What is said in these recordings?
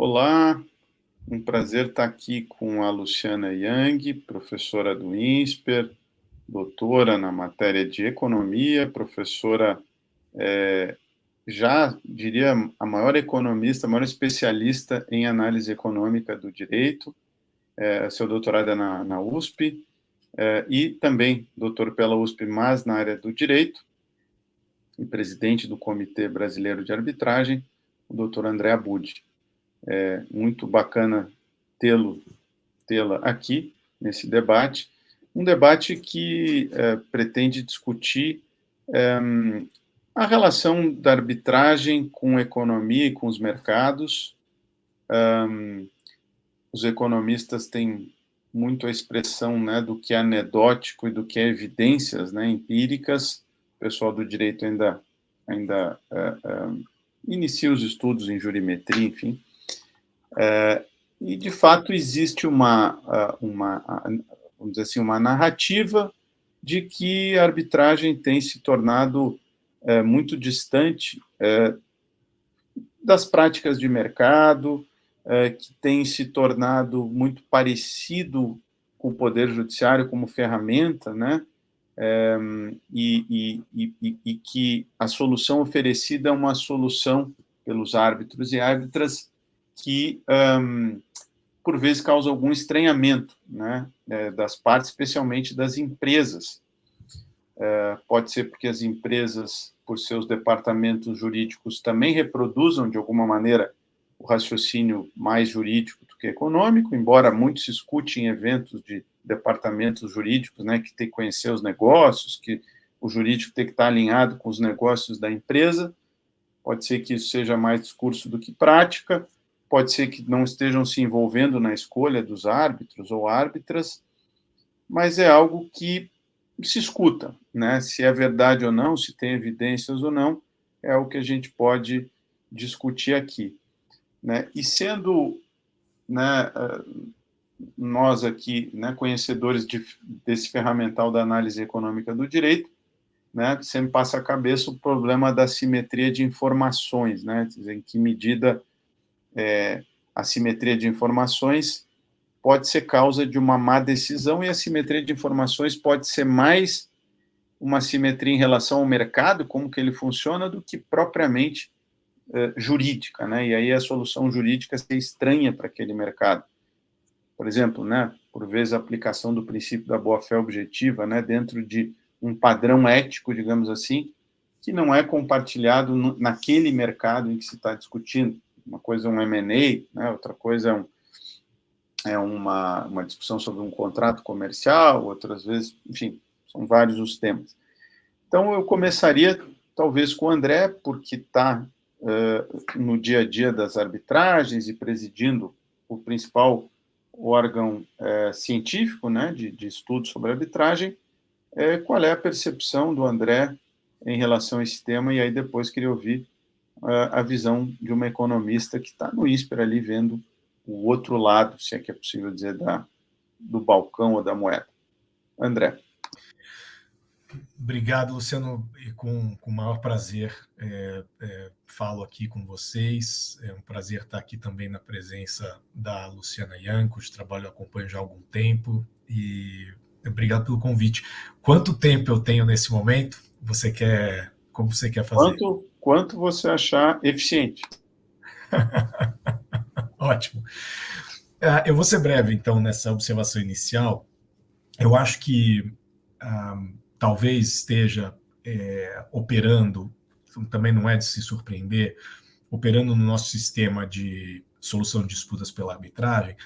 Olá, um prazer estar aqui com a Luciana Yang, professora do INSPER, doutora na matéria de economia, professora, já diria a maior economista, a maior especialista em análise econômica do direito. Seu doutorado é na USP, e também doutor pela USP, mas na área do direito, e presidente do Comitê Brasileiro de Arbitragem, o doutor André Abud. Muito bacana tê-la aqui nesse debate, um debate que pretende discutir a relação da arbitragem com a economia e com os mercados. Os economistas têm muito a expressão, né, do que é anedótico e do que é evidências, né, empíricas. O pessoal do direito ainda inicia os estudos em jurimetria, enfim. E, de fato, existe vamos dizer assim, uma narrativa de que a arbitragem tem se tornado muito distante das práticas de mercado, que tem se tornado muito parecido com o Poder Judiciário como ferramenta, né? E que a solução oferecida é uma solução pelos árbitros e árbitras que, por vezes, causa algum estranhamento, né, das partes, especialmente das empresas. Pode ser porque as empresas, por seus departamentos jurídicos, também reproduzam, de alguma maneira, o raciocínio mais jurídico do que econômico, embora muito se escute em eventos de departamentos jurídicos, né, que tem que conhecer os negócios, que o jurídico tem que estar alinhado com os negócios da empresa. Pode ser que isso seja mais discurso do que prática, pode ser que não estejam se envolvendo na escolha dos árbitros ou árbitras, mas é algo que se escuta, né? Se é verdade ou não, se tem evidências ou não, é o que a gente pode discutir aqui, né? E sendo, né, nós aqui, né, conhecedores desse ferramental da análise econômica do direito, né, sempre passa a cabeça o problema da simetria de informações, né? Em que medida a simetria de informações pode ser causa de uma má decisão, e a simetria de informações pode ser mais uma simetria em relação ao mercado, como que ele funciona, do que propriamente jurídica, né? E aí a solução jurídica se estranha para aquele mercado. Por exemplo, né, por vezes a aplicação do princípio da boa-fé objetiva, né, dentro de um padrão ético, digamos assim, que não é compartilhado naquele mercado em que se está discutindo. Uma coisa é um M&A, né, outra coisa é uma discussão sobre um contrato comercial, outras vezes, enfim, são vários os temas. Então, eu começaria, talvez, com o André, porque está no dia a dia das arbitragens e presidindo o principal órgão científico, né, de estudo sobre arbitragem. Qual é a percepção do André em relação a esse tema? E aí, depois, queria ouvir a visão de uma economista que está no INSPER ali, vendo o outro lado, se é que é possível dizer, do balcão ou da moeda. André. Obrigado, Luciano, e com o maior prazer falo aqui com vocês. É um prazer estar aqui também na presença da Luciana Yang, cujo trabalho eu acompanho já há algum tempo, e obrigado pelo convite. Quanto tempo eu tenho nesse momento? Como você quer fazer? Quanto você achar eficiente. Ótimo. Eu vou ser breve, então, nessa observação inicial. Eu acho que talvez esteja operando, também não é de se surpreender, operando no nosso sistema de solução de disputas pela arbitragem,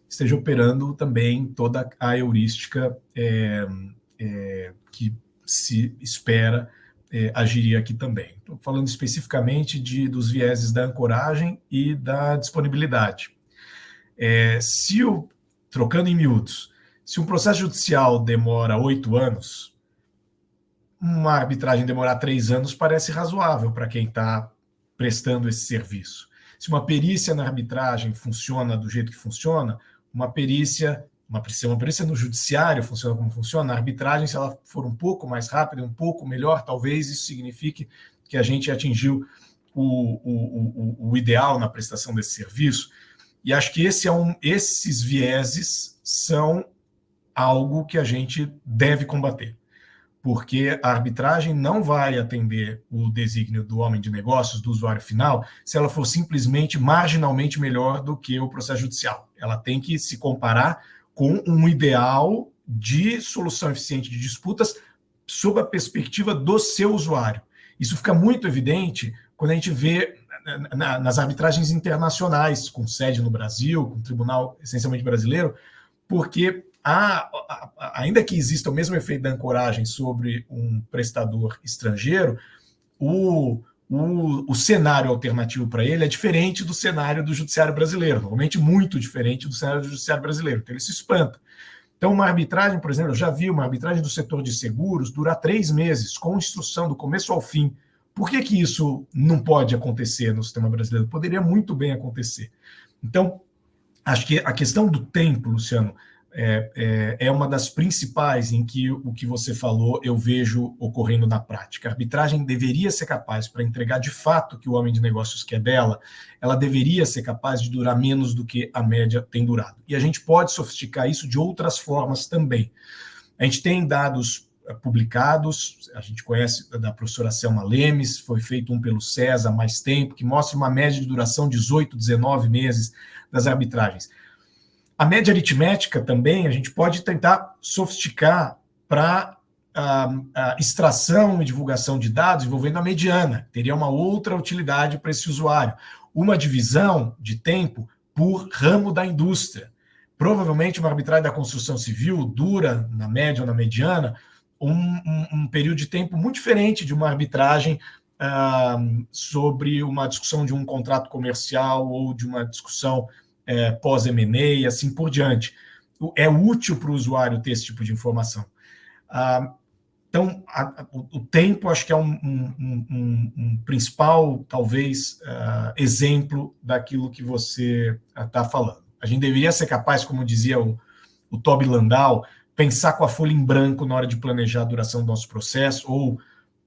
esteja operando também toda a heurística que se espera agiria aqui também. Estou falando especificamente dos vieses da ancoragem e da disponibilidade. Trocando em miúdos, se um processo judicial demora 8 anos, uma arbitragem demorar 3 anos parece razoável para quem está prestando esse serviço. Se uma perícia na arbitragem funciona do jeito que funciona, uma perícia no judiciário funciona como funciona, a arbitragem, se ela for um pouco mais rápida, um pouco melhor, talvez isso signifique que a gente atingiu o ideal na prestação desse serviço. E acho que esses vieses são algo que a gente deve combater, porque a arbitragem não vai atender o desígnio do homem de negócios, do usuário final, se ela for simplesmente marginalmente melhor do que o processo judicial. Ela tem que se comparar com um ideal de solução eficiente de disputas sob a perspectiva do seu usuário. Isso fica muito evidente quando a gente vê nas arbitragens internacionais, com sede no Brasil, com um tribunal essencialmente brasileiro, porque ainda que exista o mesmo efeito da ancoragem sobre um prestador estrangeiro, o cenário alternativo para ele é diferente do cenário do judiciário brasileiro, normalmente muito diferente do cenário do judiciário brasileiro, então ele se espanta. Então, uma arbitragem, por exemplo, eu já vi uma arbitragem do setor de seguros durar 3 meses, com instrução do começo ao fim. Por que isso não pode acontecer no sistema brasileiro? Poderia muito bem acontecer. Então, acho que a questão do tempo, Luciano, é uma das principais em que o que você falou eu vejo ocorrendo na prática. A arbitragem deveria ser capaz, para entregar de fato o que o homem de negócios quer dela, ela deveria ser capaz de durar menos do que a média tem durado. E a gente pode sofisticar isso de outras formas também. A gente tem dados publicados, a gente conhece da professora Selma Lemes, foi feito um pelo SES há mais tempo, que mostra uma média de duração de 18, 19 meses das arbitragens. A média aritmética também a gente pode tentar sofisticar para a extração e divulgação de dados envolvendo a mediana. Teria uma outra utilidade para esse usuário. Uma divisão de tempo por ramo da indústria. Provavelmente uma arbitragem da construção civil dura, na média ou na mediana, um período de tempo muito diferente de uma arbitragem sobre uma discussão de um contrato comercial ou de uma discussão pós-M&A e assim por diante. É útil para o usuário ter esse tipo de informação. Então, o tempo acho que é um principal, talvez, exemplo daquilo que você está falando. A gente deveria ser capaz, como dizia o Toby Landau, pensar com a folha em branco na hora de planejar a duração do nosso processo, ou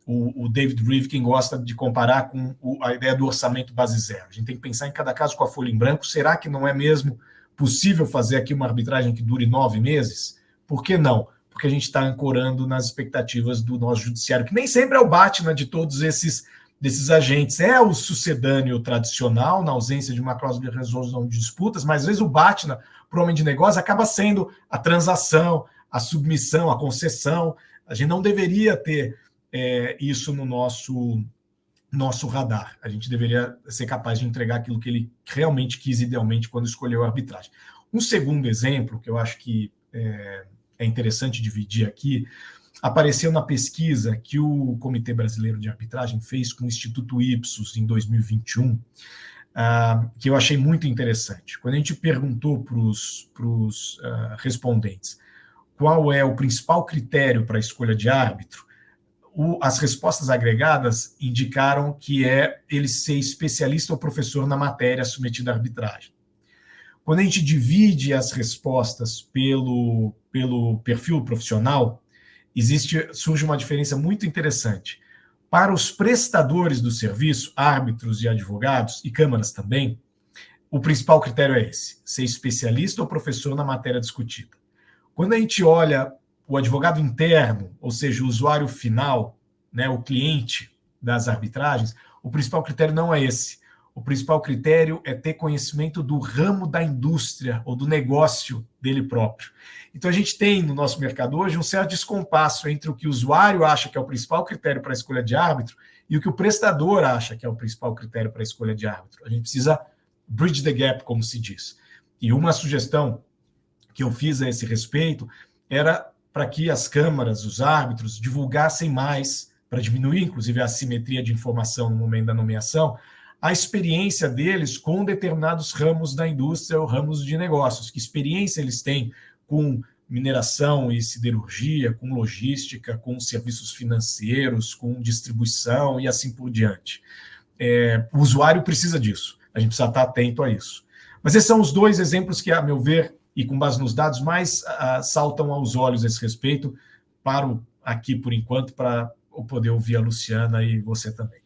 o David Rivkin gosta de comparar com a ideia do orçamento base zero. A gente tem que pensar em cada caso com a folha em branco. Será que não é mesmo possível fazer aqui uma arbitragem que dure 9 meses? Por que não? Porque a gente está ancorando nas expectativas do nosso judiciário, que nem sempre é o BATNA de todos desses agentes. É o sucedâneo tradicional, na ausência de uma cláusula de resolução de disputas, mas às vezes o BATNA, para o homem de negócio, acaba sendo a transação, a submissão, a concessão. A gente não deveria ter isso no nosso radar. A gente deveria ser capaz de entregar aquilo que ele realmente quis idealmente quando escolheu a arbitragem. Um segundo exemplo, que eu acho que é interessante dividir aqui, apareceu na pesquisa que o Comitê Brasileiro de Arbitragem fez com o Instituto Ipsos em 2021, que eu achei muito interessante. Quando a gente perguntou para os respondentes qual é o principal critério para a escolha de árbitro, as respostas agregadas indicaram que é ele ser especialista ou professor na matéria submetida à arbitragem. Quando a gente divide as respostas pelo perfil profissional, surge uma diferença muito interessante. Para os prestadores do serviço, árbitros e advogados, e câmaras também, o principal critério é esse, ser especialista ou professor na matéria discutida. Quando a gente olha o advogado interno, ou seja, o usuário final, né, o cliente das arbitragens, o principal critério não é esse. O principal critério é ter conhecimento do ramo da indústria ou do negócio dele próprio. Então, a gente tem no nosso mercado hoje um certo descompasso entre o que o usuário acha que é o principal critério para a escolha de árbitro e o que o prestador acha que é o principal critério para a escolha de árbitro. A gente precisa bridge the gap, como se diz. E uma sugestão que eu fiz a esse respeito era para que as câmaras, os árbitros, divulgassem mais, para diminuir, inclusive, a assimetria de informação no momento da nomeação, a experiência deles com determinados ramos da indústria ou ramos de negócios. Que experiência eles têm com mineração e siderurgia, com logística, com serviços financeiros, com distribuição e assim por diante. O usuário precisa disso. A gente precisa estar atento a isso. Mas esses são os dois exemplos que, a meu ver, e com base nos dados, mais saltam aos olhos a esse respeito. Paro aqui por enquanto para poder ouvir a Luciana e você também.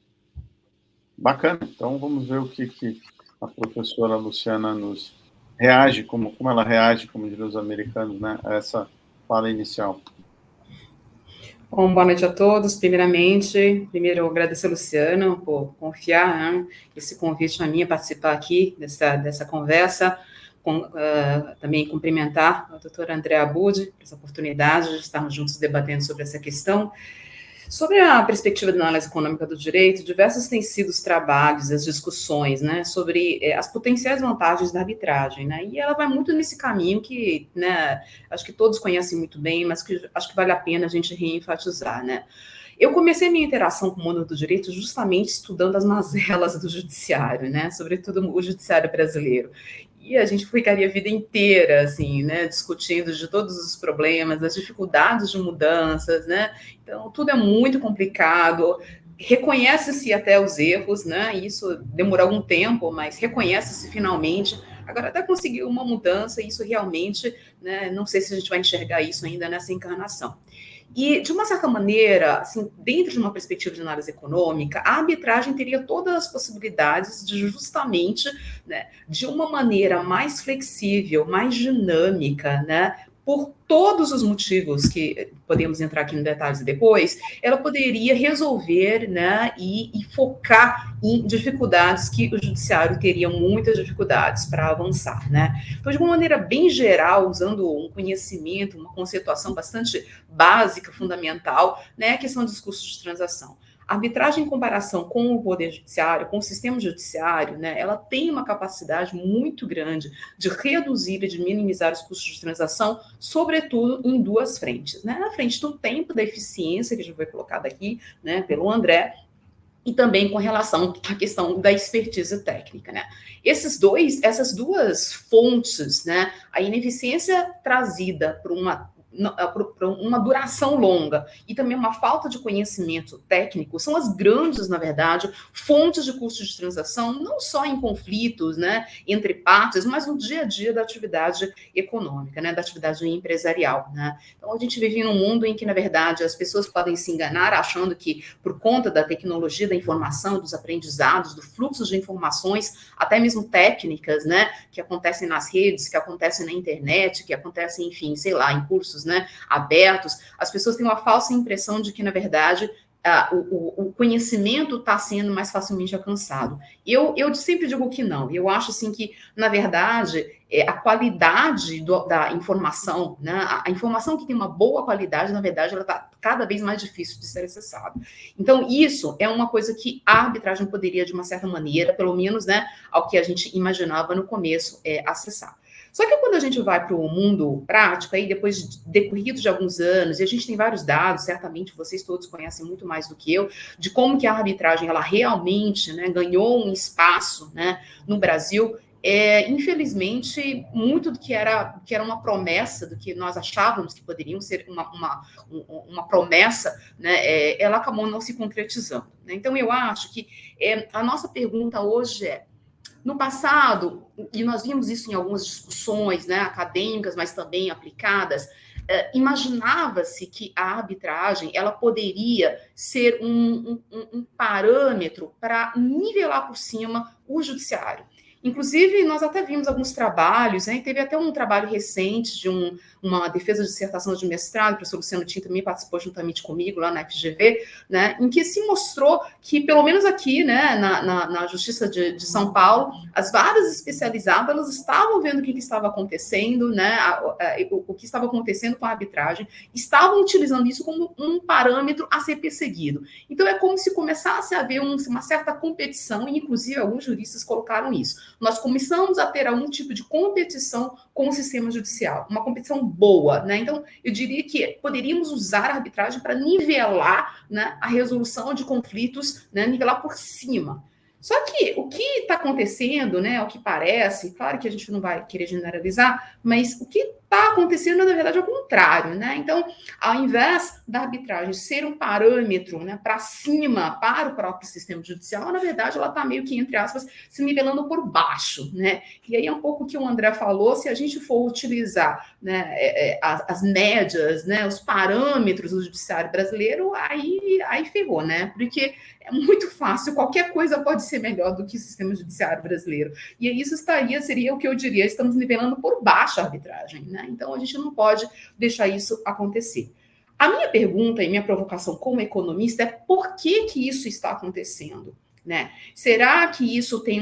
Bacana. Então, vamos ver o que a professora Luciana nos reage, como ela reage, como diriam os americanos, né, a essa fala inicial. Bom, boa noite a todos. Primeiro agradecer ao Luciano por confiar, né, esse convite a mim a participar aqui dessa conversa. Também cumprimentar a doutora Andréa Abud por essa oportunidade de estarmos juntos debatendo sobre essa questão. Sobre a perspectiva da análise econômica do direito, diversos têm sido os trabalhos, as discussões, né, sobre as potenciais vantagens da arbitragem, né, e ela vai muito nesse caminho que, né, acho que todos conhecem muito bem, mas que acho que vale a pena a gente reenfatizar, né. Eu comecei minha interação com o mundo do direito justamente estudando as mazelas do judiciário, né, sobretudo o judiciário brasileiro. E a gente ficaria a vida inteira, assim, né, discutindo de todos os problemas, as dificuldades de mudanças, né, então tudo é muito complicado, reconhece-se até os erros, né, isso demorou algum tempo, mas reconhece-se finalmente, agora até conseguir uma mudança, isso realmente, né, não sei se a gente vai enxergar isso ainda nessa encarnação. E, de uma certa maneira, assim, dentro de uma perspectiva de análise econômica, a arbitragem teria todas as possibilidades de justamente, né, de uma maneira mais flexível, mais dinâmica, né, por todos os motivos que podemos entrar aqui em detalhes depois, ela poderia resolver, né, e focar em dificuldades que o judiciário teria muitas dificuldades para avançar, né. Então, de uma maneira bem geral, usando um conhecimento, uma conceituação bastante básica, fundamental, né, a questão dos custos de transação. A arbitragem em comparação com o Poder Judiciário, com o sistema judiciário, né, ela tem uma capacidade muito grande de reduzir e de minimizar os custos de transação, sobretudo em duas frentes, né? Na frente do tempo, da eficiência, que já foi colocada aqui, né, pelo André, e também com relação à questão da expertise técnica, né? Essas duas fontes, né, a ineficiência trazida por uma duração longa e também uma falta de conhecimento técnico são as grandes, na verdade, fontes de custos de transação, não só em conflitos, né, entre partes, mas no dia a dia da atividade econômica, né, da atividade empresarial, né. Então, a gente vive num mundo em que, na verdade, as pessoas podem se enganar achando que, por conta da tecnologia da informação, dos aprendizados, do fluxo de informações, até mesmo técnicas, né, que acontecem nas redes, que acontecem na internet, que acontecem, enfim, sei lá, em cursos, né, abertos, as pessoas têm uma falsa impressão de que, na verdade, o conhecimento está sendo mais facilmente alcançado. Eu sempre digo que não. Eu acho, assim, que, na verdade, a qualidade da informação, né, a informação que tem uma boa qualidade, na verdade, ela está cada vez mais difícil de ser acessada. Então, isso é uma coisa que a arbitragem poderia, de uma certa maneira, pelo menos, né, ao que a gente imaginava no começo, acessar. Só que quando a gente vai para o mundo prático, aí depois decorridos de alguns anos, e a gente tem vários dados, certamente vocês todos conhecem muito mais do que eu, de como que a arbitragem ela realmente, né, ganhou um espaço, né, no Brasil. Infelizmente, muito do que era uma promessa, do que nós achávamos que poderiam ser uma promessa, né, ela acabou não se concretizando, né? Então, eu acho que a nossa pergunta hoje no passado, e nós vimos isso em algumas discussões, né, acadêmicas, mas também aplicadas, imaginava-se que a arbitragem ela poderia ser um parâmetro para nivelar por cima o judiciário. Inclusive, nós até vimos alguns trabalhos, né? Teve até um trabalho recente de uma defesa de dissertação de mestrado, o professor Luciano Tim também participou juntamente comigo lá na FGV, né? Em que se mostrou que, pelo menos aqui, né, na Justiça de São Paulo, as varas especializadas elas estavam vendo o que estava acontecendo, né? O que estava acontecendo com a arbitragem, estavam utilizando isso como um parâmetro a ser perseguido. Então, é como se começasse a haver uma certa competição, e inclusive alguns juristas colocaram isso. Nós começamos a ter algum tipo de competição com o sistema judicial, uma competição boa, né? Então, eu diria que poderíamos usar a arbitragem para nivelar, né, a resolução de conflitos, né, nivelar por cima. Só que o que está acontecendo, né, o que parece, claro que a gente não vai querer generalizar, mas o que está acontecendo, na verdade, ao contrário, né? Então, ao invés da arbitragem ser um parâmetro, né, para cima, para o próprio sistema judicial, na verdade, ela está meio que, entre aspas, se nivelando por baixo, né? E aí é um pouco o que o André falou, se a gente for utilizar, né, as médias, né, os parâmetros do judiciário brasileiro, aí ferrou, né? Porque é muito fácil, qualquer coisa pode ser melhor do que o sistema judiciário brasileiro. E isso seria o que eu diria, estamos nivelando por baixo a arbitragem, né? Então a gente não pode deixar isso acontecer. A minha pergunta e minha provocação como economista é por que isso está acontecendo, né? Será que isso tem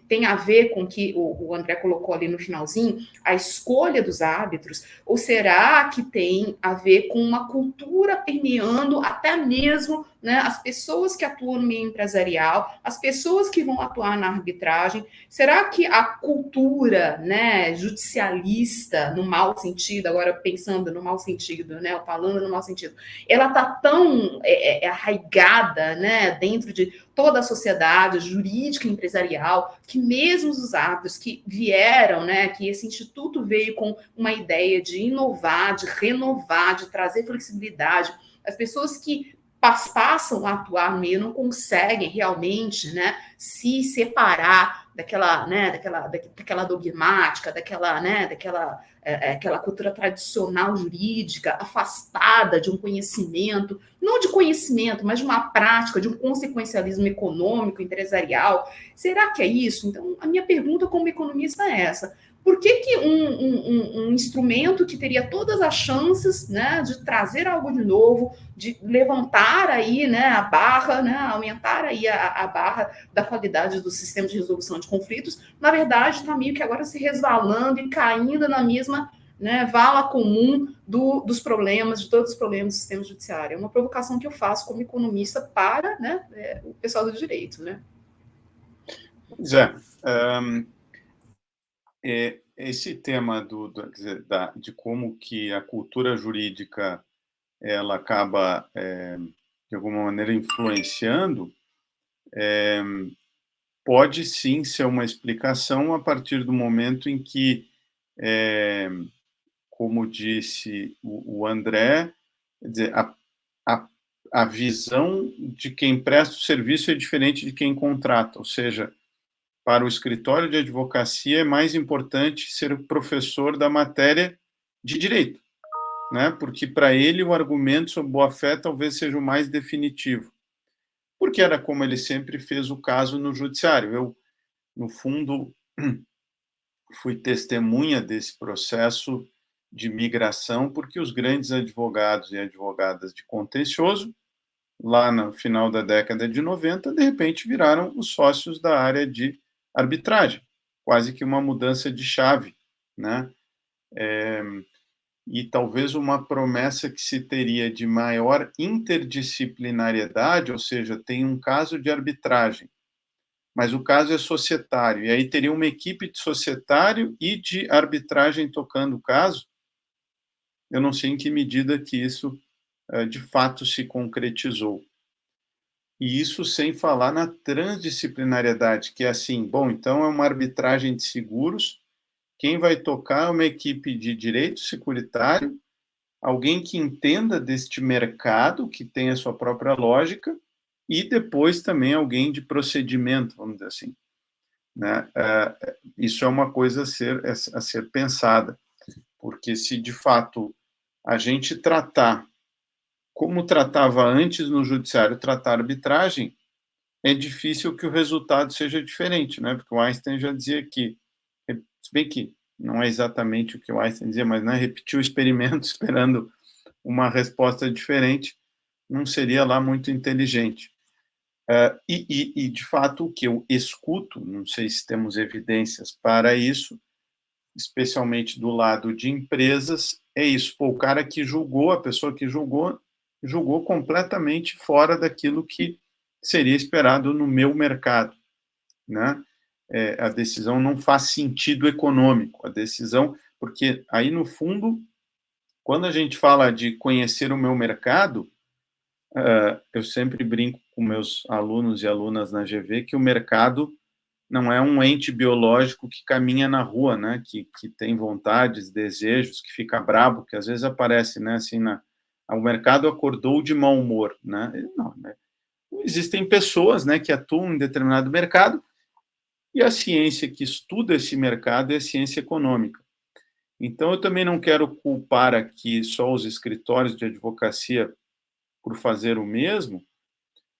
tem a ver com o que o André colocou ali no finalzinho, a escolha dos árbitros, ou será que tem a ver com uma cultura permeando até mesmo, né, as pessoas que atuam no meio empresarial, as pessoas que vão atuar na arbitragem? Será que a cultura, né, judicialista, no mau sentido, agora pensando no mau sentido, né, falando no mau sentido, ela está tão arraigada, né, dentro de toda a sociedade jurídica e empresarial, que mesmo os árbitros que vieram, né, que esse instituto veio com uma ideia de inovar, de renovar, de trazer flexibilidade, as pessoas que passam a atuar no meio não conseguem realmente, né, se separar daquela dogmática, aquela cultura tradicional jurídica, afastada de um conhecimento, não de conhecimento, mas de uma prática, de um consequencialismo econômico, empresarial. Será que é isso? Então, a minha pergunta como economista é essa. Por que um instrumento que teria todas as chances, né, de trazer algo de novo, de levantar aí, né, a barra, né, aumentar aí a barra da qualidade do sistema de resolução de conflitos, na verdade está meio que agora se resvalando e caindo na mesma, né, vala comum dos problemas, de todos os problemas do sistema judiciário? É uma provocação que eu faço como economista para, né, o pessoal do direito, né? Pois é. Esse tema de como que a cultura jurídica ela acaba, de alguma maneira, influenciando, pode sim ser uma explicação a partir do momento em que, como disse o André, quer dizer, a visão de quem presta o serviço é diferente de quem contrata, ou seja, para o escritório de advocacia é mais importante ser o professor da matéria de direito, né? Porque para ele o argumento sobre boa-fé talvez seja o mais definitivo, porque era como ele sempre fez o caso no judiciário. Eu, no fundo, fui testemunha desse processo de migração, porque os grandes advogados e advogadas de contencioso, lá no final da década de 90, de repente viraram os sócios da área de arbitragem, quase que uma mudança de chave, né? E talvez uma promessa que se teria de maior interdisciplinariedade, ou seja, tem um caso de arbitragem, mas o caso é societário, e aí teria uma equipe de societário e de arbitragem tocando o caso. Eu não sei em que medida que isso de fato se concretizou. E isso sem falar na transdisciplinariedade, que é assim, bom, então é uma arbitragem de seguros, quem vai tocar é uma equipe de direito securitário, alguém que entenda deste mercado, que tem a sua própria lógica, e depois também alguém de procedimento, vamos dizer assim, né? Isso é uma coisa a ser pensada, porque se de fato a gente tratar como tratava antes no judiciário, tratar arbitragem, é difícil que o resultado seja diferente, né? Porque o Einstein já dizia que, se bem que não é exatamente o que o Einstein dizia, mas, né, repetir o experimento esperando uma resposta diferente não seria lá muito inteligente. E, de fato, o que eu escuto, não sei se temos evidências para isso, especialmente do lado de empresas, é isso. Pô, o cara que julgou, a pessoa que julgou completamente fora daquilo que seria esperado no meu mercado, né? A decisão não faz sentido econômico, a decisão, porque aí, no fundo, quando a gente fala de conhecer o meu mercado, eu sempre brinco com meus alunos e alunas na GV que o mercado não é um ente biológico que caminha na rua, né, que tem vontades, desejos, que fica brabo, que às vezes aparece, né, assim, o mercado acordou de mau humor, né? Não, né? Existem pessoas, né, que atuam em determinado mercado, e a ciência que estuda esse mercado é a ciência econômica. Então, eu também não quero culpar aqui só os escritórios de advocacia por fazer o mesmo,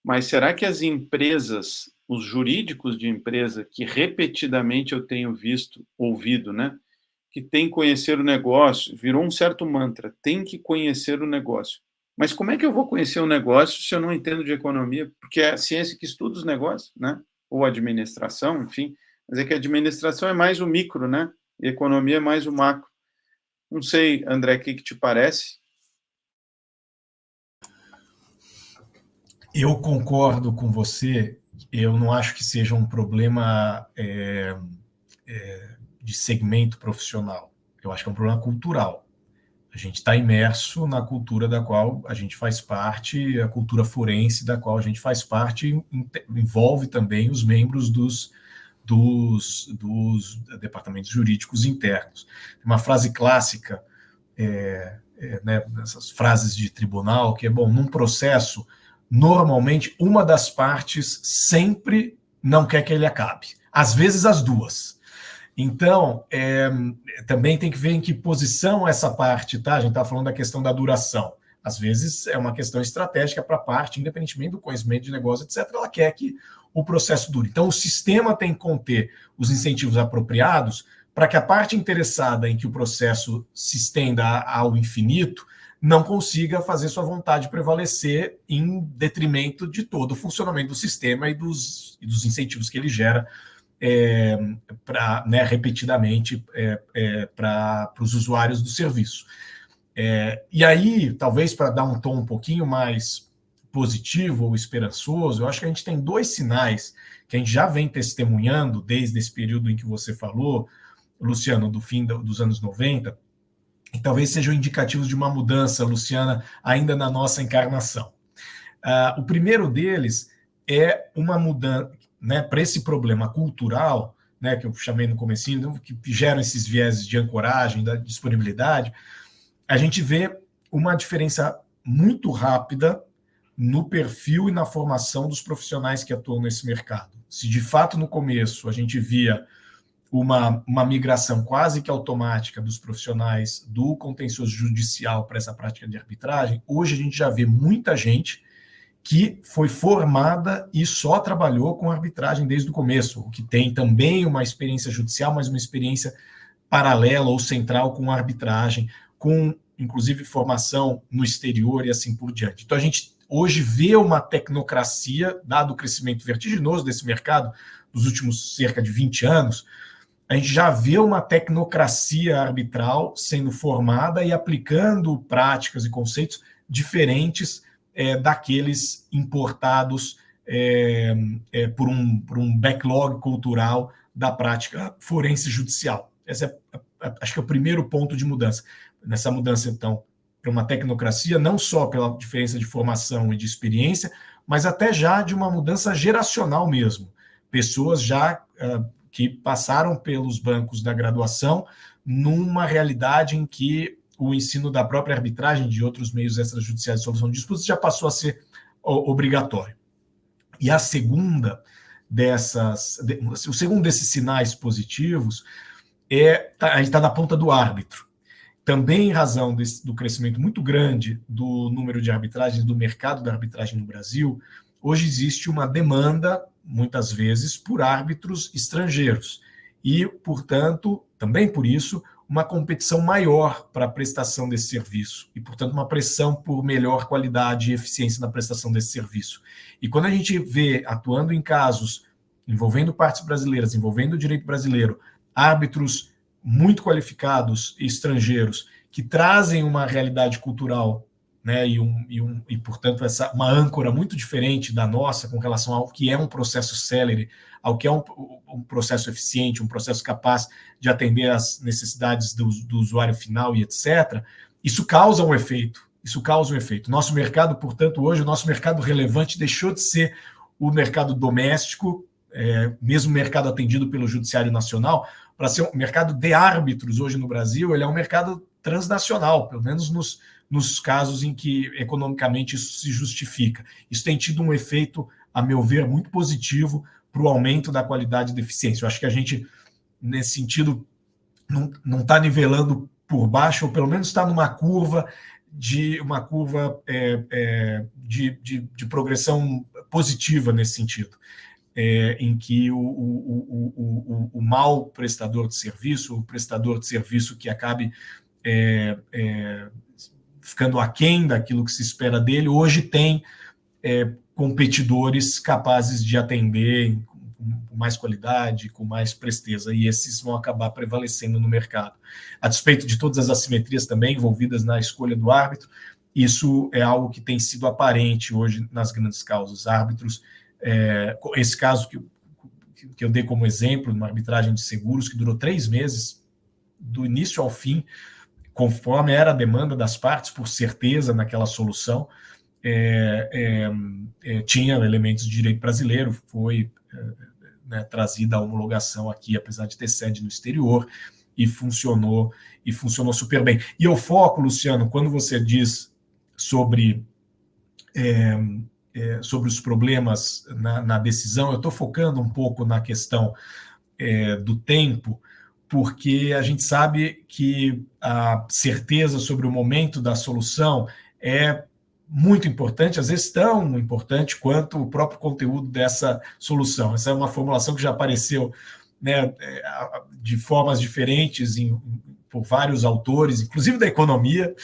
mas será que as empresas, os jurídicos de empresa, que repetidamente eu tenho ouvido, né, que tem que conhecer o negócio, virou um certo mantra, tem que conhecer o negócio. Mas como é que eu vou conhecer o negócio se eu não entendo de economia? Porque é a ciência que estuda os negócios, né? Ou administração, enfim. Mas é que a administração é mais o micro, né? E a economia é mais o macro. Não sei, André, o que te parece? Eu concordo com você. Eu não acho que seja um problema de segmento profissional. Eu acho que é um problema cultural. A gente está imerso na cultura da qual a gente faz parte, a cultura forense da qual a gente faz parte, envolve também os membros dos departamentos jurídicos internos. Tem uma frase clássica, né, essas frases de tribunal, que é, bom, num processo, normalmente uma das partes sempre não quer que ele acabe. Às vezes as duas. Então, também tem que ver em que posição essa parte, tá? A gente está falando da questão da duração. Às vezes é uma questão estratégica para a parte, independentemente do conhecimento de negócio, etc., ela quer que o processo dure. Então, o sistema tem que conter os incentivos apropriados para que a parte interessada em que o processo se estenda ao infinito não consiga fazer sua vontade prevalecer em detrimento de todo o funcionamento do sistema e dos incentivos que ele gera repetidamente para os usuários do serviço. E aí, talvez para dar um tom um pouquinho mais positivo ou esperançoso, eu acho que a gente tem dois sinais que a gente já vem testemunhando desde esse período em que você falou, Luciano, do fim dos anos 90, e talvez sejam indicativos de uma mudança, Luciana, ainda na nossa encarnação. O primeiro deles é uma mudança, né, para esse problema cultural, né, que eu chamei no comecinho, que geram esses vieses de ancoragem, da disponibilidade. A gente vê uma diferença muito rápida no perfil e na formação dos profissionais que atuam nesse mercado. Se de fato no começo a gente via uma migração quase que automática dos profissionais do contencioso judicial para essa prática de arbitragem, hoje a gente já vê muita gente que foi formada e só trabalhou com arbitragem desde o começo, o que tem também uma experiência judicial, mas uma experiência paralela ou central com a arbitragem, com, inclusive, formação no exterior e assim por diante. Então, a gente hoje vê uma tecnocracia, dado o crescimento vertiginoso desse mercado dos últimos cerca de 20 anos, a gente já vê uma tecnocracia arbitral sendo formada e aplicando práticas e conceitos diferentes daqueles importados por um backlog cultural da prática forense judicial. Esse acho que é o primeiro ponto de mudança. Nessa mudança, então, para uma tecnocracia, não só pela diferença de formação e de experiência, mas até já de uma mudança geracional mesmo. Pessoas já que passaram pelos bancos da graduação numa realidade em que o ensino da própria arbitragem de outros meios extrajudiciais de solução de disputas já passou a ser obrigatório. E a segunda o segundo desses sinais positivos a gente está na ponta do árbitro. Também em razão do crescimento muito grande do número de arbitragens, do mercado da arbitragem no Brasil, hoje existe uma demanda, muitas vezes, por árbitros estrangeiros. E, portanto, também por isso, uma competição maior para a prestação desse serviço e, portanto, uma pressão por melhor qualidade e eficiência na prestação desse serviço. E quando a gente vê, atuando em casos envolvendo partes brasileiras, envolvendo o direito brasileiro, árbitros muito qualificados e estrangeiros que trazem uma realidade cultural, né, e portanto, uma âncora muito diferente da nossa com relação ao que é um processo célere, ao que é um processo eficiente, um processo capaz de atender às necessidades do usuário final e etc., isso causa um efeito. Nosso mercado, portanto, hoje, o nosso mercado relevante deixou de ser o mercado doméstico, mesmo mercado atendido pelo Judiciário Nacional, para ser um mercado de árbitros hoje no Brasil, ele é um mercado transnacional, pelo menos nos casos em que economicamente isso se justifica. Isso tem tido um efeito, a meu ver, muito positivo para o aumento da qualidade de eficiência. Eu acho que a gente, nesse sentido, não está nivelando por baixo, ou pelo menos está numa curva de progressão positiva nesse sentido, em que o mau prestador de serviço, o prestador de serviço que acabe ficando aquém daquilo que se espera dele, hoje tem competidores capazes de atender com mais qualidade, com mais presteza, e esses vão acabar prevalecendo no mercado. A despeito de todas as assimetrias também envolvidas na escolha do árbitro, isso é algo que tem sido aparente hoje nas grandes causas. Árbitros, esse caso que eu dei como exemplo, uma arbitragem de seguros, que durou 3 meses, do início ao fim, conforme era a demanda das partes, por certeza naquela solução, tinha elementos de direito brasileiro, foi trazida a homologação aqui, apesar de ter sede no exterior, e funcionou super bem. E eu foco, Luciano, quando você diz sobre os problemas na decisão, eu estou focando um pouco na questão do tempo, porque a gente sabe que a certeza sobre o momento da solução é muito importante, às vezes tão importante quanto o próprio conteúdo dessa solução. Essa é uma formulação que já apareceu, né, de formas diferentes por vários autores, inclusive da economia,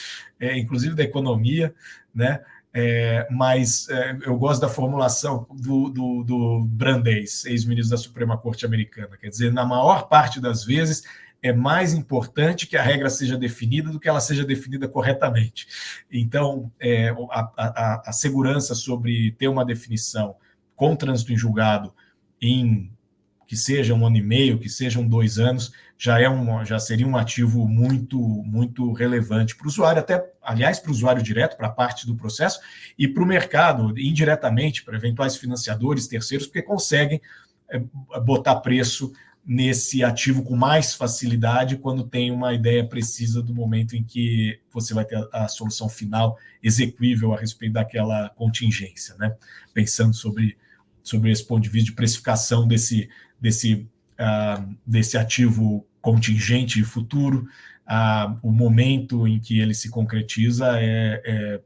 né? Mas eu gosto da formulação do Brandeis, ex-ministro da Suprema Corte Americana. Quer dizer, na maior parte das vezes, é mais importante que a regra seja definida do que ela seja definida corretamente. Então, a segurança sobre ter uma definição com trânsito em julgado em que seja 1 ano e meio, que sejam 2 anos, já seria um ativo muito, muito relevante para o usuário, até, aliás, para o usuário direto, para a parte do processo, e para o mercado, indiretamente, para eventuais financiadores, terceiros, porque conseguem botar preço nesse ativo com mais facilidade quando tem uma ideia precisa do momento em que você vai ter a solução final execuível a respeito daquela contingência, né? Pensando sobre esse ponto de vista de precificação desse ativo contingente e futuro, o momento em que ele se concretiza é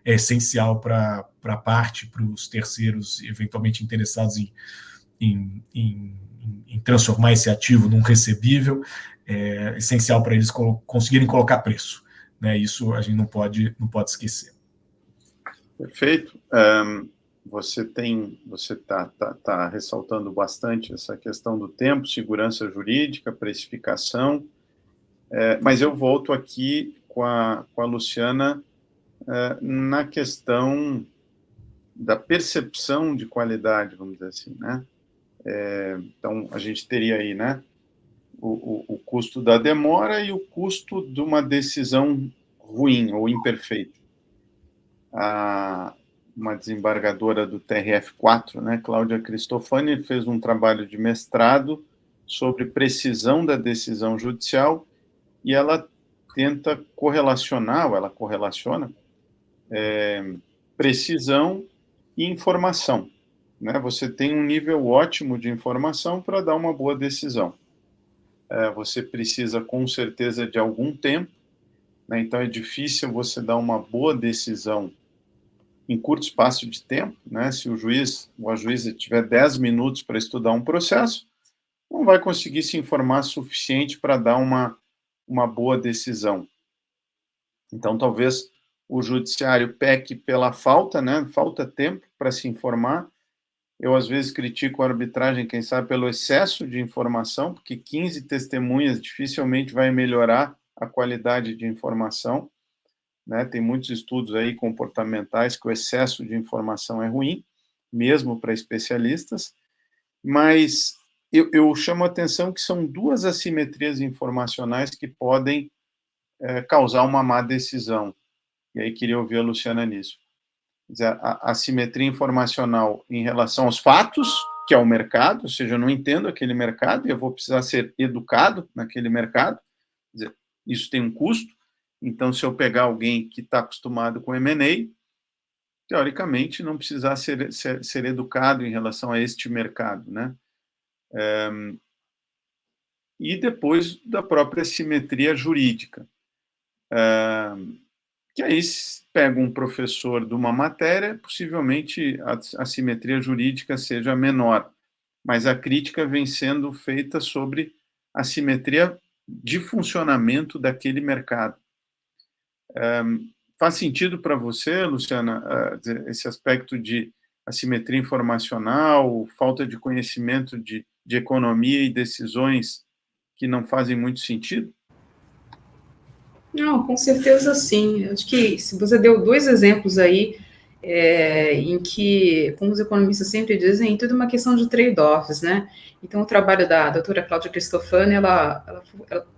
essencial para a parte, para os terceiros eventualmente interessados em transformar esse ativo num recebível, é essencial para eles conseguirem colocar preço, né? Isso a gente não pode esquecer. Perfeito. Você está ressaltando bastante essa questão do tempo, segurança jurídica, precificação, mas eu volto aqui com a Luciana na questão da percepção de qualidade, vamos dizer assim, né? Então, a gente teria aí, né, o custo da demora e o custo de uma decisão ruim ou imperfeita. Uma desembargadora do TRF4, né, Cláudia Cristofani, fez um trabalho de mestrado sobre precisão da decisão judicial e ela tenta ela correlaciona precisão e informação. Né? Você tem um nível ótimo de informação para dar uma boa decisão. Você precisa, com certeza, de algum tempo, né? Então é difícil você dar uma boa decisão em curto espaço de tempo, né? Se o juiz ou a juíza tiver 10 minutos para estudar um processo, não vai conseguir se informar suficiente para dar uma boa decisão. Então, talvez o judiciário peque pela falta, né? Falta tempo para se informar. Eu, às vezes, critico a arbitragem, quem sabe, pelo excesso de informação, porque 15 testemunhas dificilmente vai melhorar a qualidade de informação. Né? Tem muitos estudos aí comportamentais que o excesso de informação é ruim, mesmo para especialistas, mas eu chamo a atenção que são 2 assimetrias informacionais que podem causar uma má decisão. E aí queria ouvir a Luciana nisso. A assimetria informacional em relação aos fatos que é o mercado, ou seja, eu não entendo aquele mercado e eu vou precisar ser educado naquele mercado. Quer dizer, isso tem um custo. Então, se eu pegar alguém que está acostumado com M&A, teoricamente, não precisar ser educado em relação a este mercado, né? E depois da própria simetria jurídica. Que aí pega um professor de uma matéria, possivelmente a simetria jurídica seja menor, mas a crítica vem sendo feita sobre a simetria de funcionamento daquele mercado. Faz sentido para você, Luciana, esse aspecto de assimetria informacional, falta de conhecimento de economia e decisões que não fazem muito sentido? Não, com certeza sim. Acho que se você deu 2 exemplos aí, em que, como os economistas sempre dizem, tudo é uma questão de trade-offs, né? Então, o trabalho da doutora Cláudia Cristofani, ela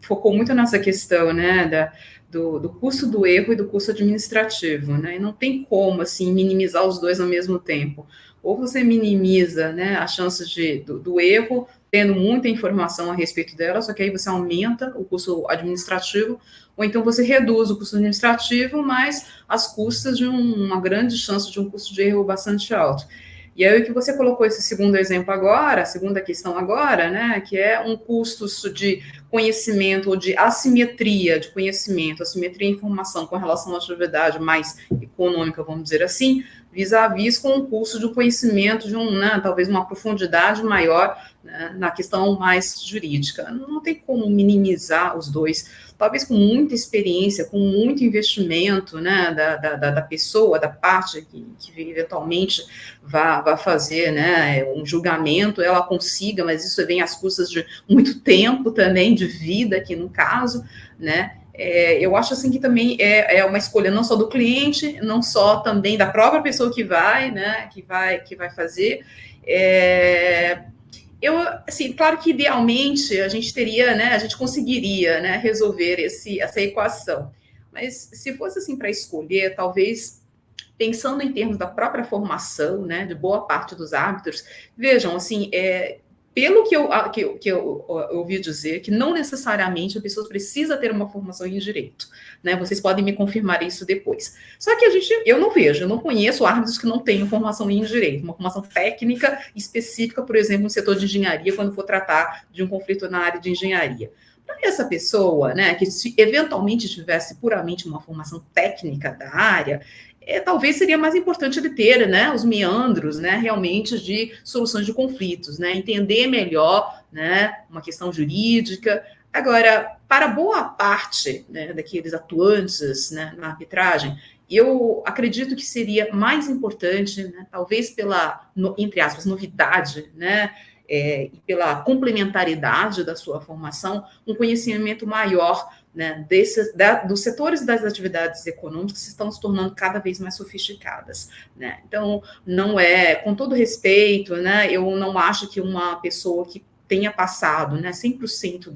focou muito nessa questão, né, do custo do erro e do custo administrativo, né? E não tem como, assim, minimizar os dois ao mesmo tempo. Ou você minimiza, né, as chances do erro, tendo muita informação a respeito dela, só que aí você aumenta o custo administrativo, ou então você reduz o custo administrativo, mas às custas de uma grande chance de um custo de erro bastante alto. E aí o que você colocou esse segundo exemplo agora, a segunda questão agora, né, que é um custo de conhecimento ou de assimetria de conhecimento, assimetria de informação com relação à atividade mais econômica, vamos dizer assim, vis-à-vis com o custo de conhecimento de talvez uma profundidade maior, né, na questão mais jurídica. Não tem como minimizar os dois. Talvez com muita experiência, com muito investimento, né, da pessoa, da parte que eventualmente vá fazer, né, um julgamento, ela consiga, mas isso vem às custas de muito tempo também, de vida aqui no caso, né. Eu acho assim que também é uma escolha não só do cliente, não só também da própria pessoa que vai, né, que vai fazer. Assim, claro que idealmente a gente teria, né, a gente conseguiria, né, resolver essa equação, mas se fosse assim para escolher, talvez pensando em termos da própria formação, né, de boa parte dos árbitros, vejam, assim, pelo que eu ouvi dizer, que não necessariamente a pessoa precisa ter uma formação em direito, né? Vocês podem me confirmar isso depois. Só que eu não conheço árbitros que não tenham formação em direito, uma formação técnica específica, por exemplo, no setor de engenharia, quando for tratar de um conflito na área de engenharia. Para essa pessoa, né, que se eventualmente tivesse puramente uma formação técnica da área, talvez seria mais importante ele ter, né, os meandros, né, realmente de soluções de conflitos, né, entender melhor, né, uma questão jurídica. Agora, para boa parte, né, daqueles atuantes, né, na arbitragem, eu acredito que seria mais importante, né, talvez pela, entre aspas, novidade, né, e pela complementaridade da sua formação, um conhecimento maior, né, dos setores das atividades econômicas que estão se tornando cada vez mais sofisticadas, né? Então, não com todo respeito, né, eu não acho que uma pessoa que tenha passado, né, 100%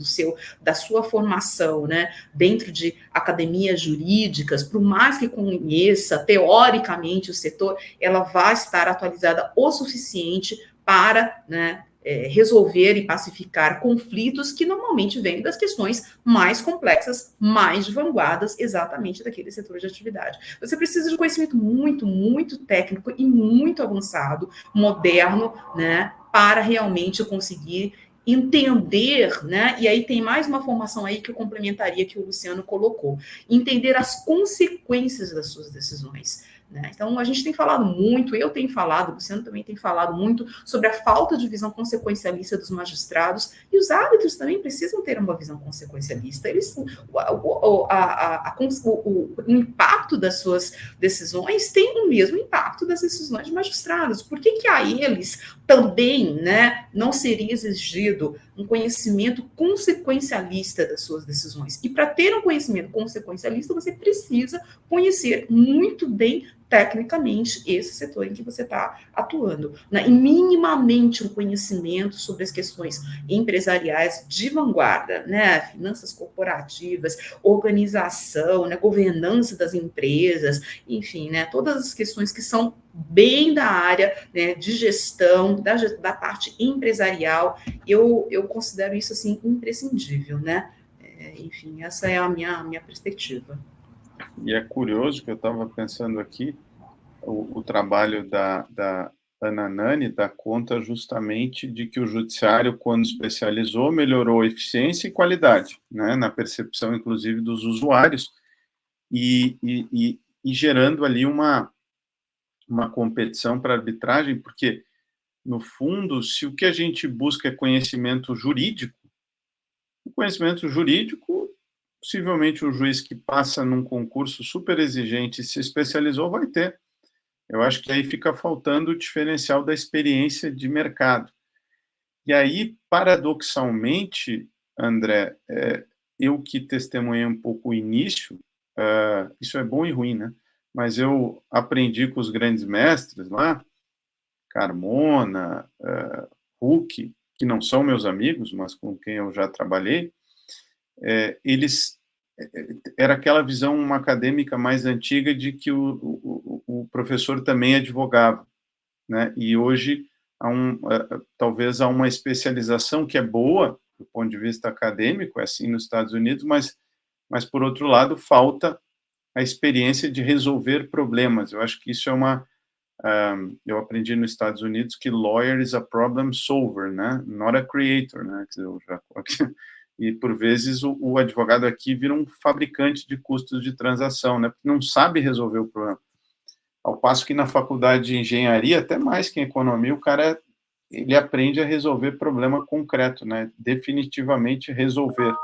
da sua formação, né, dentro de academias jurídicas, por mais que conheça teoricamente o setor, ela vai estar atualizada o suficiente para, né, resolver e pacificar conflitos que normalmente vêm das questões mais complexas, mais de vanguardas, exatamente daquele setor de atividade. Você precisa de conhecimento muito, muito técnico e muito avançado, moderno, né, para realmente conseguir entender, né, e aí tem mais uma formação aí que eu complementaria que o Luciano colocou, entender as consequências das suas decisões, né? Então, a gente tem falado muito, eu tenho falado, o Luciano também tem falado muito sobre a falta de visão consequencialista dos magistrados, e os árbitros também precisam ter uma visão consequencialista. O impacto das suas decisões tem o mesmo impacto das decisões de magistrados. Por que a eles também, né, não seria exigido um conhecimento consequencialista das suas decisões? E para ter um conhecimento consequencialista, você precisa conhecer muito bem tecnicamente esse setor em que você está atuando, né? E minimamente um conhecimento sobre as questões empresariais de vanguarda, né? Finanças corporativas, organização, né? Governança das empresas, enfim, né? Todas as questões que são bem da área, né, de gestão, da parte empresarial, eu considero isso, assim, imprescindível, né? Enfim, essa é a minha perspectiva. E é curioso que eu estava pensando aqui, o trabalho da Ana Nani dá conta justamente de que o judiciário, quando especializou, melhorou eficiência e qualidade, né, na percepção, inclusive, dos usuários, e gerando ali uma competição para arbitragem, porque, no fundo, se o que a gente busca é conhecimento jurídico, o conhecimento jurídico, possivelmente o juiz que passa num concurso super exigente e se especializou vai ter. Eu acho que aí fica faltando o diferencial da experiência de mercado. E aí, paradoxalmente, André, eu que testemunhei um pouco o início, isso é bom e ruim, né? Mas eu aprendi com os grandes mestres lá, Carmona, Huck, que não são meus amigos, mas com quem eu já trabalhei, eles era aquela visão acadêmica mais antiga de que o professor também advogava, né? E hoje talvez há uma especialização que é boa do ponto de vista acadêmico, é assim nos Estados Unidos, mas por outro lado falta a experiência de resolver problemas. Eu acho que isso é eu aprendi nos Estados Unidos que lawyer is a problem solver, né? Not a creator, né? E por vezes o advogado aqui vira um fabricante de custos de transação, né? Porque não sabe resolver o problema. Ao passo que na faculdade de engenharia, até mais que em economia, o cara ele aprende a resolver problema concreto, né? Definitivamente resolver.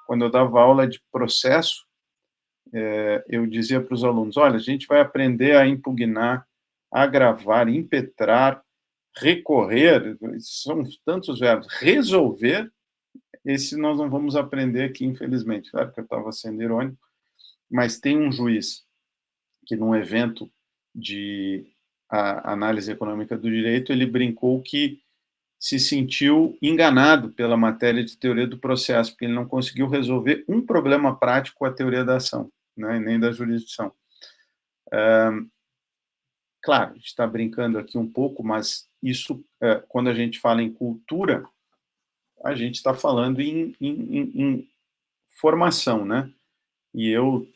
Quando eu dava aula de processo, eu dizia para os alunos, olha, a gente vai aprender a impugnar, agravar, impetrar, recorrer, são tantos verbos, resolver, esse nós não vamos aprender aqui, infelizmente. Claro que eu estava sendo irônico, mas tem um juiz que num evento de análise econômica do direito, ele brincou que se sentiu enganado pela matéria de teoria do processo, porque ele não conseguiu resolver um problema prático com a teoria da ação, né, nem da jurisdição. Claro, a gente está brincando aqui um pouco, mas isso, quando a gente fala em cultura, a gente está falando em formação, né? E eu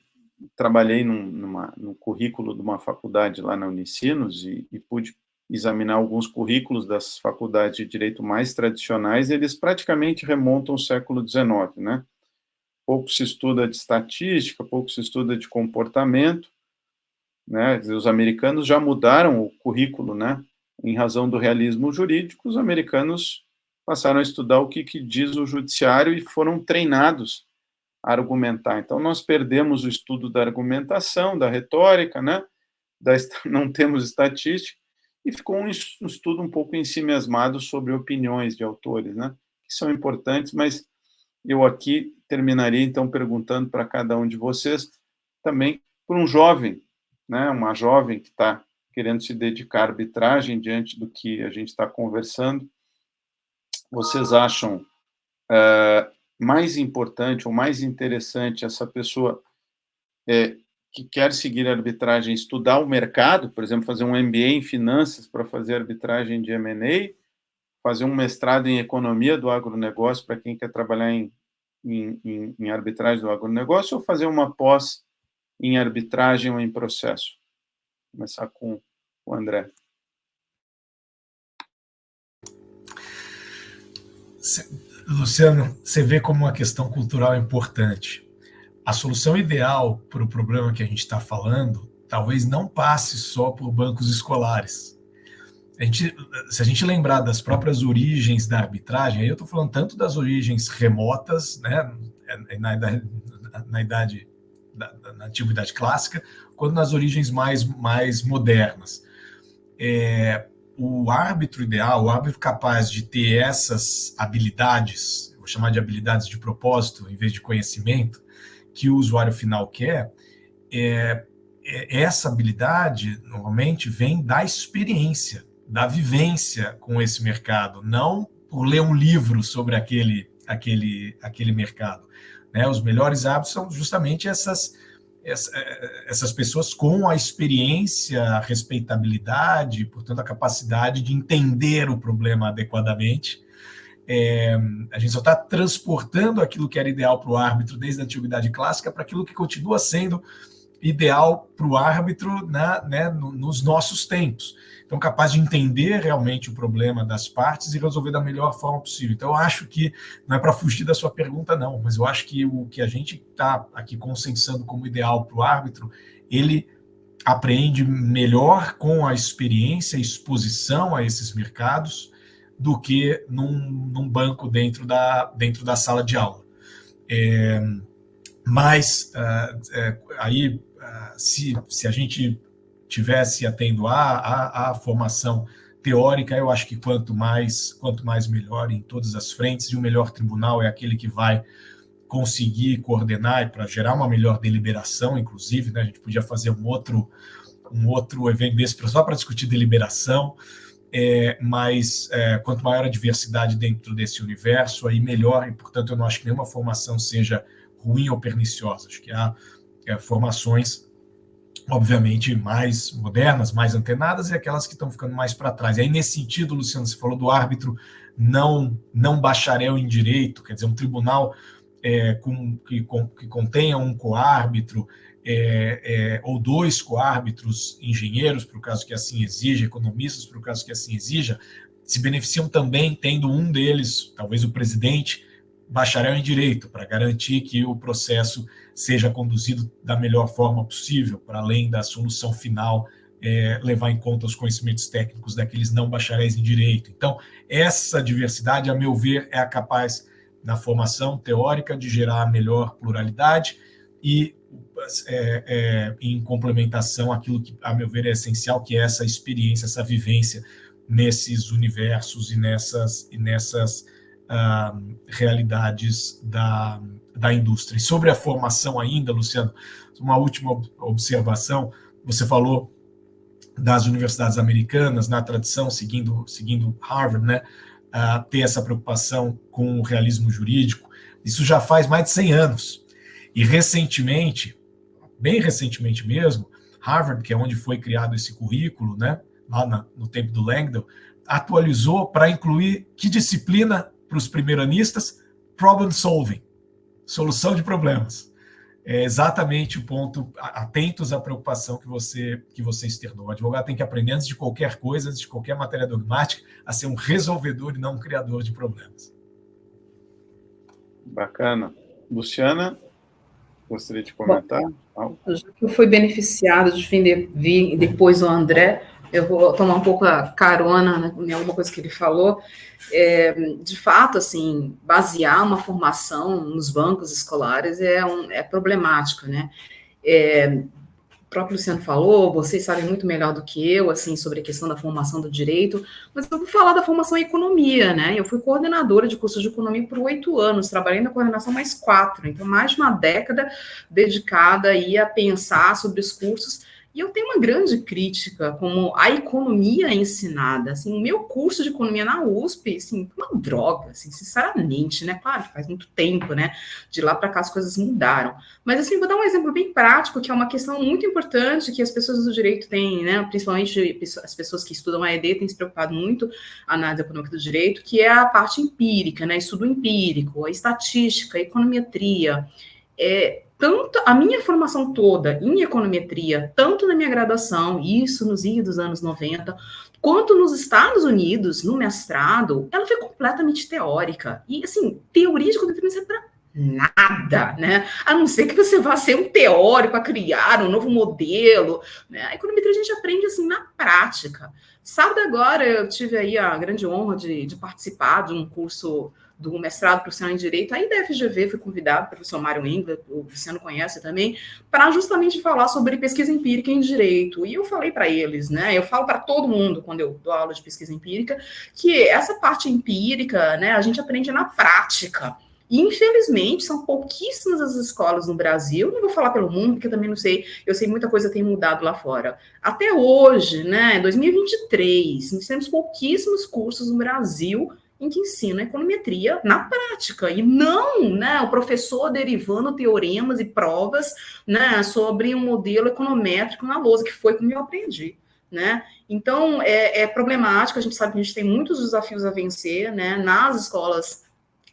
trabalhei no currículo de uma faculdade lá na Unicinos e pude examinar alguns currículos das faculdades de direito mais tradicionais, eles praticamente remontam ao século XIX, né? Pouco se estuda de estatística, pouco se estuda de comportamento, né? Os americanos já mudaram o currículo, né? Em razão do realismo jurídico, os americanos passaram a estudar o que diz o judiciário e foram treinados a argumentar. Então, nós perdemos o estudo da argumentação, da retórica, né? Não temos estatística, e ficou um estudo um pouco ensimesmado sobre opiniões de autores, né? Que são importantes, mas eu aqui terminaria, então, perguntando para cada um de vocês, também por um jovem, né? Uma jovem que está querendo se dedicar à arbitragem diante do que a gente está conversando, vocês acham mais importante ou mais interessante essa pessoa que quer seguir a arbitragem, estudar o mercado, por exemplo, fazer um MBA em finanças para fazer arbitragem de M&A, fazer um mestrado em economia do agronegócio para quem quer trabalhar em arbitragem do agronegócio, ou fazer uma pós em arbitragem ou em processo? Vou começar com o André. Luciano, você vê como uma questão cultural importante. A solução ideal para o problema que a gente está falando talvez não passe só por bancos escolares. Se a gente lembrar das próprias origens da arbitragem, aí eu estou falando tanto das origens remotas, né, na antiguidade clássica, quanto nas origens mais modernas. O árbitro ideal, o árbitro capaz de ter essas habilidades, vou chamar de habilidades de propósito, em vez de conhecimento, que o usuário final quer, essa habilidade, normalmente, vem da experiência, da vivência com esse mercado, não por ler um livro sobre aquele mercado. Né? Os melhores hábitos são justamente essas pessoas com a experiência, a respeitabilidade, portanto, a capacidade de entender o problema adequadamente. A gente só está transportando aquilo que era ideal para o árbitro desde a antiguidade clássica para aquilo que continua sendo ideal para o árbitro, né, nos nossos tempos. Então, capaz de entender realmente o problema das partes e resolver da melhor forma possível. Então, eu acho que, não é para fugir da sua pergunta, não, mas eu acho que o que a gente está aqui consensando como ideal para o árbitro, ele aprende melhor com a experiência e exposição a esses mercados do que num banco dentro da sala de aula. Mas, aí, se a gente tivesse atendo à formação teórica, eu acho que quanto mais melhor em todas as frentes, e o melhor tribunal é aquele que vai conseguir coordenar para gerar uma melhor deliberação, inclusive, né? A gente podia fazer um outro evento desse só para discutir deliberação, mas quanto maior a diversidade dentro desse universo, aí melhor, e portanto eu não acho que nenhuma formação seja ruim ou perniciosa. Acho que há formações, obviamente, mais modernas, mais antenadas, e aquelas que estão ficando mais para trás. E aí, nesse sentido, Luciano, você falou do árbitro não bacharel em direito, quer dizer, um tribunal que contenha um coárbitro, ou dois coárbitros engenheiros, para o caso que assim exija, economistas, para o caso que assim exija, se beneficiam também tendo um deles, talvez o presidente, bacharel em direito, para garantir que o processo seja conduzido da melhor forma possível, para além da solução final, levar em conta os conhecimentos técnicos daqueles não bacharéis em direito. Então, essa diversidade, a meu ver, é a capaz, na formação teórica, de gerar a melhor pluralidade e, em complementação, aquilo que, a meu ver, é essencial, que é essa experiência, essa vivência nesses universos e nessas realidades da indústria. E sobre a formação ainda, Luciano, uma última observação, você falou das universidades americanas, na tradição, seguindo Harvard, né, ter essa preocupação com o realismo jurídico. Isso já faz mais de 100 anos. E recentemente, bem recentemente mesmo, Harvard, que é onde foi criado esse currículo, né, lá no tempo do Langdon, atualizou para incluir que disciplina para os primeiranistas? Problem solving, solução de problemas. É exatamente o ponto, atentos à preocupação que você externou. O advogado tem que aprender, antes de qualquer coisa, antes de qualquer matéria dogmática, a ser um resolvedor e não um criador de problemas. Bacana. Luciana, gostaria de comentar? Bom, já que eu fui beneficiada de vir depois o André, eu vou tomar um pouco a carona em alguma coisa que ele falou. De fato, assim, basear uma formação nos bancos escolares é problemático, né? O próprio Luciano falou, vocês sabem muito melhor do que eu, assim, sobre a questão da formação do direito, mas eu vou falar da formação em economia, né? Eu fui coordenadora de cursos de economia por 8 anos, trabalhei na coordenação mais 4, então mais de uma década dedicada aí a pensar sobre os cursos. E eu tenho uma grande crítica como a economia ensinada. Assim, o meu curso de economia na USP, assim, uma droga, assim, sinceramente, né? Claro que faz muito tempo, né? De lá para cá as coisas mudaram. Mas, assim, vou dar um exemplo bem prático, que é uma questão muito importante que as pessoas do direito têm, né? Principalmente as pessoas que estudam a ED têm se preocupado muito, a análise econômica do direito, que é a parte empírica, né? Estudo empírico, a estatística, a econometria. Tanto a minha formação toda em econometria, tanto na minha graduação, isso nos idos anos 90, quanto nos Estados Unidos, no mestrado, ela foi completamente teórica. E, assim, teoria de economia não serve para nada, né? A não ser que você vá ser um teórico a criar um novo modelo, né? A econometria a gente aprende, assim, na prática. Sábado agora eu tive aí a grande honra de participar de um curso do mestrado profissional em Direito, aí da FGV fui convidado pelo professor Mário Engler, o Luciano conhece também, para justamente falar sobre pesquisa empírica em Direito. E eu falei para eles, né, eu falo para todo mundo quando eu dou aula de pesquisa empírica, que essa parte empírica, né, a gente aprende na prática. E, infelizmente, são pouquíssimas as escolas no Brasil, não vou falar pelo mundo, porque eu também não sei, eu sei muita coisa tem mudado lá fora. Até hoje, né, 2023, nós temos pouquíssimos cursos no Brasil em que ensina econometria na prática, e não, né, o professor derivando teoremas e provas, né, sobre um modelo econométrico na lousa, que foi como eu aprendi, né? Então, é problemático, a gente sabe que a gente tem muitos desafios a vencer, né, nas escolas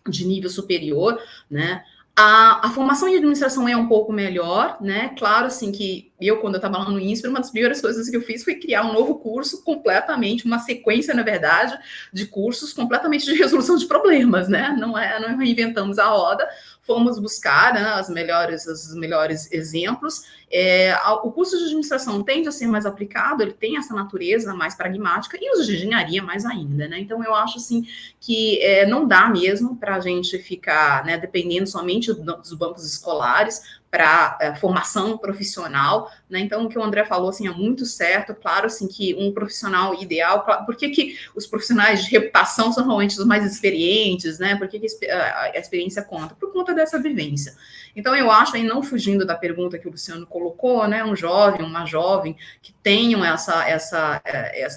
de nível superior, né? A formação em administração é um pouco melhor, né? Claro, assim, que eu, quando eu estava lá no INSPER, uma das primeiras coisas que eu fiz foi criar um novo curso completamente, uma sequência, na verdade, de cursos completamente de resolução de problemas, né? Não reinventamos a roda, fomos buscar, né, os melhores exemplos. O curso de administração tende a ser mais aplicado, ele tem essa natureza mais pragmática, e os de engenharia mais ainda, né? Então, eu acho, assim, que não dá mesmo para a gente ficar, né, dependendo somente dos bancos escolares para formação profissional, né? Então, o que o André falou, assim, é muito certo. Claro, assim, que um profissional ideal... Por que os profissionais de reputação são realmente os mais experientes, né? Por que a experiência conta? Por conta dessa vivência. Então, eu acho, aí, não fugindo da pergunta que o Luciano colocou, né? Um jovem, uma jovem que tenham essa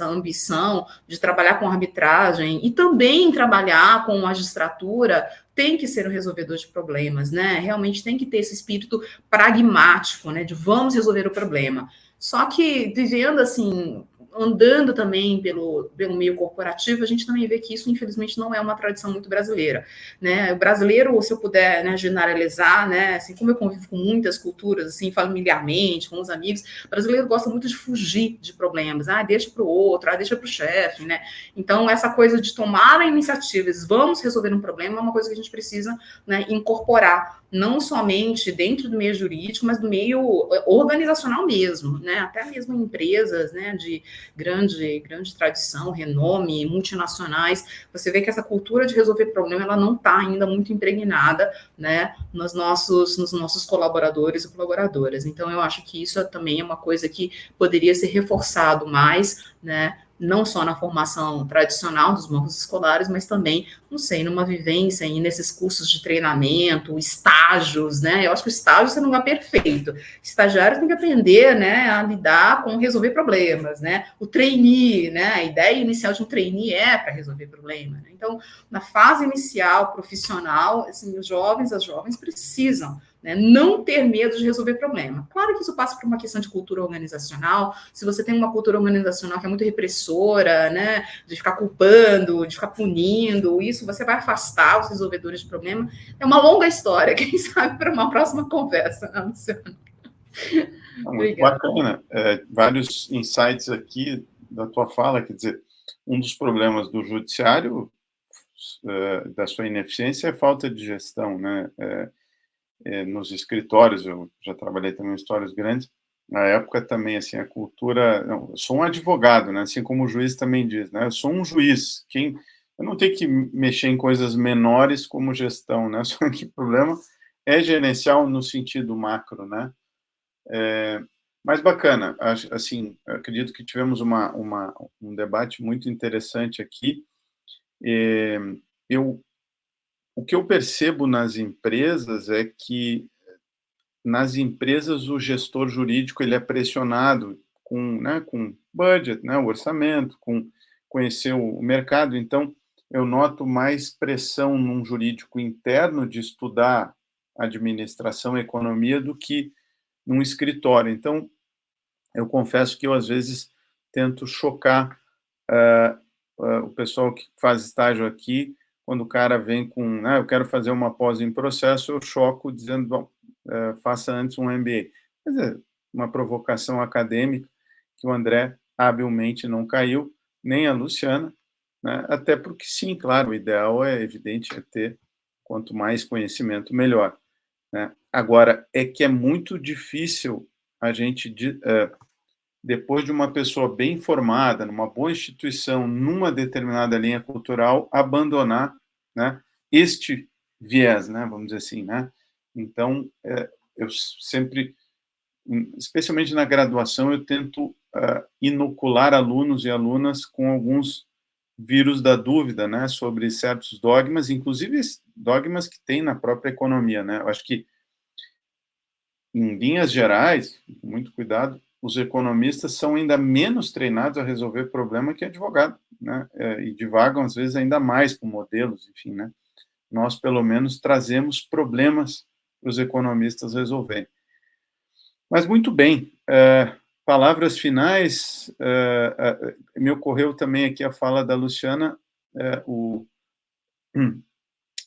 ambição de trabalhar com arbitragem e também trabalhar com magistratura, tem que ser um resolvedor de problemas, né? Realmente tem que ter esse espírito pragmático, né? De vamos resolver o problema. Só que vivendo assim, andando também pelo meio corporativo, a gente também vê que isso, infelizmente, não é uma tradição muito brasileira, né? O brasileiro, se eu puder, né, generalizar, né, assim, como eu convivo com muitas culturas, assim, familiarmente, com os amigos, o brasileiro gosta muito de fugir de problemas, deixa para o outro, deixa para o chefe, né? Então, essa coisa de tomar iniciativas, vamos resolver um problema, é uma coisa que a gente precisa, né, incorporar, não somente dentro do meio jurídico, mas do meio organizacional mesmo, né? Até mesmo em empresas, né, de grande tradição, renome, multinacionais, você vê que essa cultura de resolver problema, ela não está ainda muito impregnada, né, nos nossos colaboradores e colaboradoras. Então, eu acho que isso também é uma coisa que poderia ser reforçado mais, né, não só na formação tradicional dos bancos escolares, mas também, não sei, numa vivência e nesses cursos de treinamento, estágios, né? Eu acho que o estágio não é perfeito. Estagiário tem que aprender, né, a lidar com resolver problemas, né? O trainee, né? A ideia inicial de um trainee é para resolver problema, né? Então, na fase inicial profissional, assim, as jovens precisam, né, não ter medo de resolver problema. Claro que isso passa por uma questão de cultura organizacional. Se você tem uma cultura organizacional que é muito repressora, né, de ficar culpando, de ficar punindo, isso você vai afastar os resolvedores de problema. É uma longa história, quem sabe para uma próxima conversa, né, Luciano? Muito bacana. Vários insights aqui da tua fala, quer dizer, um dos problemas do judiciário, da sua ineficiência, é a falta de gestão, né? Nos escritórios, eu já trabalhei também em escritórios grandes, na época também, assim, a cultura... Não, eu sou um advogado, né? Assim como o juiz também diz, né? Eu sou um juiz, eu não tenho que mexer em coisas menores como gestão, né? Só que o problema é gerencial no sentido macro, né? Mas bacana, assim, acredito que tivemos um debate muito interessante aqui. O que eu percebo nas empresas é que, nas empresas, o gestor jurídico ele é pressionado com budget, né, o orçamento, com conhecer o mercado. Então, eu noto mais pressão num jurídico interno de estudar administração e economia do que num escritório. Então, eu confesso que eu, às vezes, tento chocar o pessoal que faz estágio aqui, quando o cara vem com, eu quero fazer uma pós em processo, eu choco dizendo, bom, faça antes um MBA. Quer dizer, uma provocação acadêmica que o André habilmente não caiu, nem a Luciana, né? Até porque, sim, claro, o ideal é evidente ter quanto mais conhecimento, melhor, né? Agora, é que é muito difícil a gente, depois de uma pessoa bem formada, numa boa instituição, numa determinada linha cultural, abandonar, né, este viés, né, vamos dizer assim, né? Então, eu sempre, especialmente na graduação, eu tento inocular alunos e alunas com alguns vírus da dúvida, né, sobre certos dogmas, inclusive dogmas que tem na própria economia, né? Eu acho que, em linhas gerais, com muito cuidado, os economistas são ainda menos treinados a resolver problema que advogado, né? E divagam, às vezes, ainda mais com modelos, enfim, né? Nós, pelo menos, trazemos problemas para os economistas resolverem. Mas, muito bem. Palavras finais. Me ocorreu também aqui a fala da Luciana,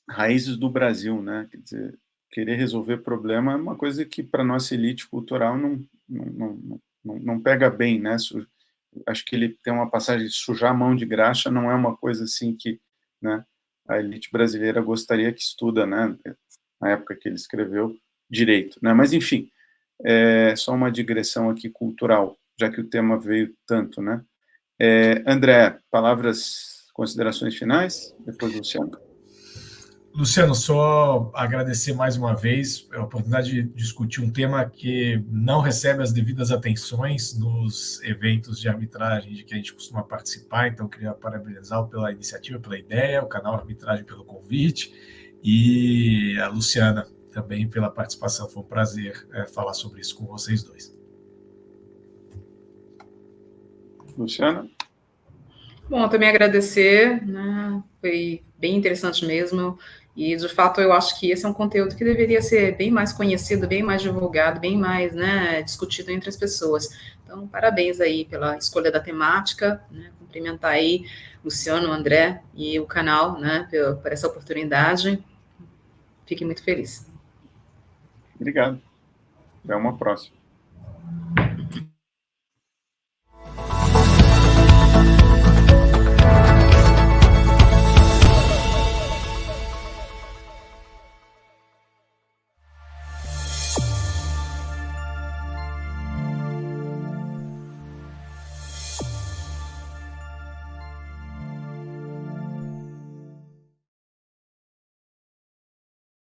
raízes do Brasil, né? Quer dizer, querer resolver problema é uma coisa que, para a nossa elite cultural, não pega bem, né? Acho que ele tem uma passagem de sujar a mão de graxa, não é uma coisa assim que, né, a elite brasileira gostaria que estuda, né, na época que ele escreveu, direito, né? Mas, enfim, só uma digressão aqui cultural, já que o tema veio tanto, né? André, palavras, considerações finais, depois do Luciano. Luciano, só agradecer mais uma vez a oportunidade de discutir um tema que não recebe as devidas atenções nos eventos de arbitragem de que a gente costuma participar, então queria parabenizá-lo pela iniciativa, pela ideia, o canal Arbitragem pelo convite, e a Luciana também pela participação. Foi um prazer falar sobre isso com vocês dois. Luciana? Bom, também agradecer, né? Foi bem interessante mesmo. E, de fato, eu acho que esse é um conteúdo que deveria ser bem mais conhecido, bem mais divulgado, bem mais, né, discutido entre as pessoas. Então, parabéns aí pela escolha da temática, né, cumprimentar aí Luciano, André e o canal, né, por essa oportunidade. Fiquei muito feliz. Obrigado. Até uma próxima.